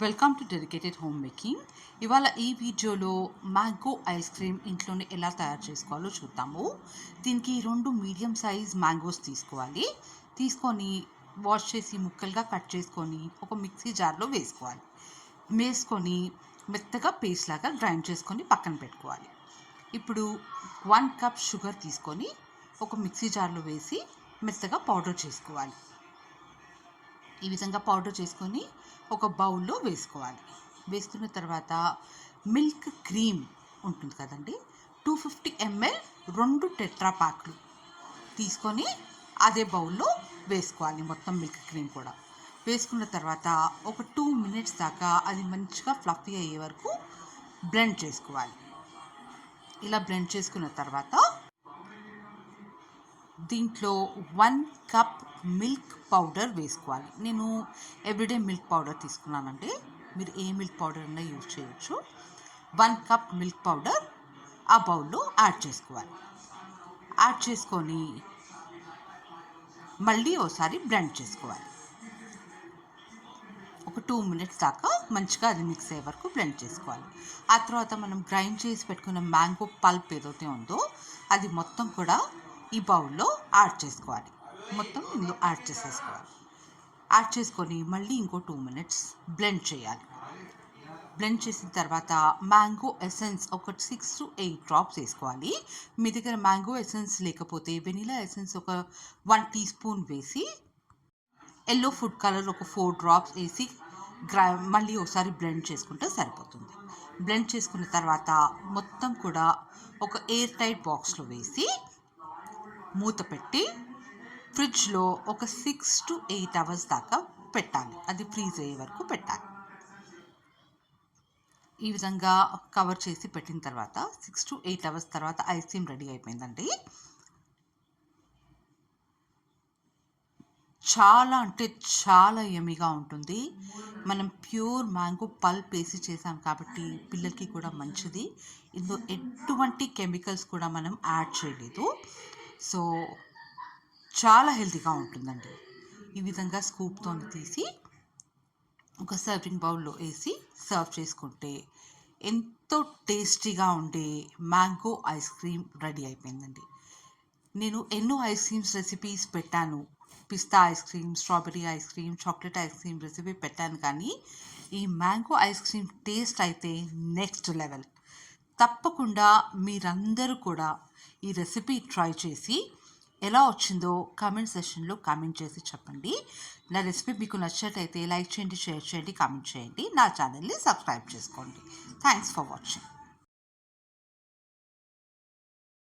Welcome to dedicated home making. ఇవాళ ఈ వీడియోలో మ్యాంగో ఐస్ క్రీమ్ ఇంట్లోనే ఎలా తయారు చేసుకోవాలో చూద్దాము. దీనికి 2 మీడియం సైజ్ మ్యాంగోస్ తీసుకోవాలి. తీసుకొని వాష్ చేసి ముక్కలుగా కట్ చేసుకొని ఒక మిక్సీ జార్లో వేసుకొని మెత్తగా పేస్ట్ లాగా గ్రైండ్ చేసుకొని పక్కన పెట్టుకోవాలి. ఇప్పుడు 1 కప్ షుగర్ తీసుకొని ఒక మిక్సీ జార్లో వేసి మెత్తగా పౌడర్ చేసుకోవాలి. ఈ విధంగా పౌడర్ చేసుకొని ఒక బౌల్లో వేసుకోవాలి. వేసుకున్న తర్వాత మిల్క్ క్రీమ్ ఉంటుంది కదండి, 250 ml 2 టెట్రా ప్యాక్లు తీసుకొని అదే బౌల్లో వేసుకోవాలి. మొత్తం మిల్క్ క్రీమ్ కూడా వేసుకున్న తర్వాత ఒక 2 మినిట్స్ దాకా అది మంచిగా ఫ్లఫీ అయ్యే వరకు బ్లెండ్ చేసుకోవాలి. ఇలా బ్లెండ్ చేసుకున్న తర్వాత దీంట్లో 1 కప్ మిల్క్ పౌడర్ వేసుకోవాలి. నేను ఎవ్రీడే మిల్క్ పౌడర్ తీసుకున్నానండి, మీరు ఏ మిల్క్ పౌడర్ అయినా యూజ్ చేయొచ్చు. 1 కప్ మిల్క్ పౌడర్ ఆ బౌల్లో యాడ్ చేసుకోవాలి. యాడ్ చేసుకొని మళ్ళీ ఒకసారి బ్లెండ్ చేసుకోవాలి. ఒక 2 మినిట్స్ దాకా మంచిగా అది మిక్స్ అయ్యే వరకు బ్లెండ్ చేసుకోవాలి. ఆ తర్వాత మనం గ్రైండ్ చేసి పెట్టుకున్న మ్యాంగో పల్ప్ ఏదైతే ఉందో అది మొత్తం కూడా ఈ బౌల్లో యాడ్ చేసుకోవాలి. మొత్తం ఇందులో యాడ్ చేసేసుకోవాలి. యాడ్ చేసుకొని మళ్ళీ ఇంకో 2 మినిట్స్ బ్లెండ్ చేయాలి. బ్లెండ్ చేసిన తర్వాత మ్యాంగో ఎసెన్స్ ఒక 6 to 8 డ్రాప్స్ వేసుకోవాలి. మీ దగ్గర మ్యాంగో ఎసెన్స్ లేకపోతే వెనిలా ఎసెన్స్ ఒక 1 టీ స్పూన్ వేసి, ఎల్లో ఫుడ్ కలర్ ఒక 4 డ్రాప్స్ వేసి మళ్ళీ ఒకసారి బ్లెండ్ చేసుకుంటే సరిపోతుంది. బ్లెండ్ చేసుకున్న తర్వాత మొత్తం కూడా ఒక ఎయిర్ టైట్ బాక్స్లో వేసి మూత పెట్టి ఫ్రిడ్జ్లో ఒక 6 to 8 అవర్స్ దాకా పెట్టాలి. అది ఫ్రీజ్ అయ్యే వరకు పెట్టాలి. ఈ విధంగా కవర్ చేసి పెట్టిన తర్వాత 6 to 8 అవర్స్ తర్వాత ఐస్ క్రీమ్ రెడీ అయిపోయిందండి. చాలా అంటే చాలా యమ్మీగా ఉంటుంది. మనం ప్యూర్ మ్యాంగో పల్ప్ వేసి చేసాం కాబట్టి పిల్లలకి కూడా మంచిది. ఇందులో ఎటువంటి కెమికల్స్ కూడా మనం యాడ్ చేయలేదు. సో చాలా హెల్తీగా ఉంటుందండి. ఈ విధంగా స్కూప్తో తీసి ఒక సర్వింగ్ బౌల్లో వేసి సర్వ్ చేసుకుంటే ఎంతో టేస్టీగా ఉండే మ్యాంగో ఐస్ క్రీమ్ రెడీ అయిపోయిందండి. నేను ఎన్నో ఐస్ క్రీమ్స్ రెసిపీస్ పెట్టాను. పిస్తా ice cream, strawberry ice cream, chocolate ice cream recipe పెట్టాను, కానీ ఈ మ్యాంగో ఐస్ క్రీమ్ టేస్ట్ అయితే నెక్స్ట్ లెవెల్. తప్పకుండా మీరందరూ కూడా ఈ రెసిపీ ట్రై చేసి ఎలా వచ్చిందో కామెంట్ సెషన్లో కామెంట్ చేసి చెప్పండి. నా రెసిపీ మీకు నచ్చినట్లయితే లైక్ చేయండి, షేర్ చేయండి, కామెంట్ చేయండి. నా ఛానల్ని సబ్స్క్రైబ్ చేసుకోండి. Thanks for watching.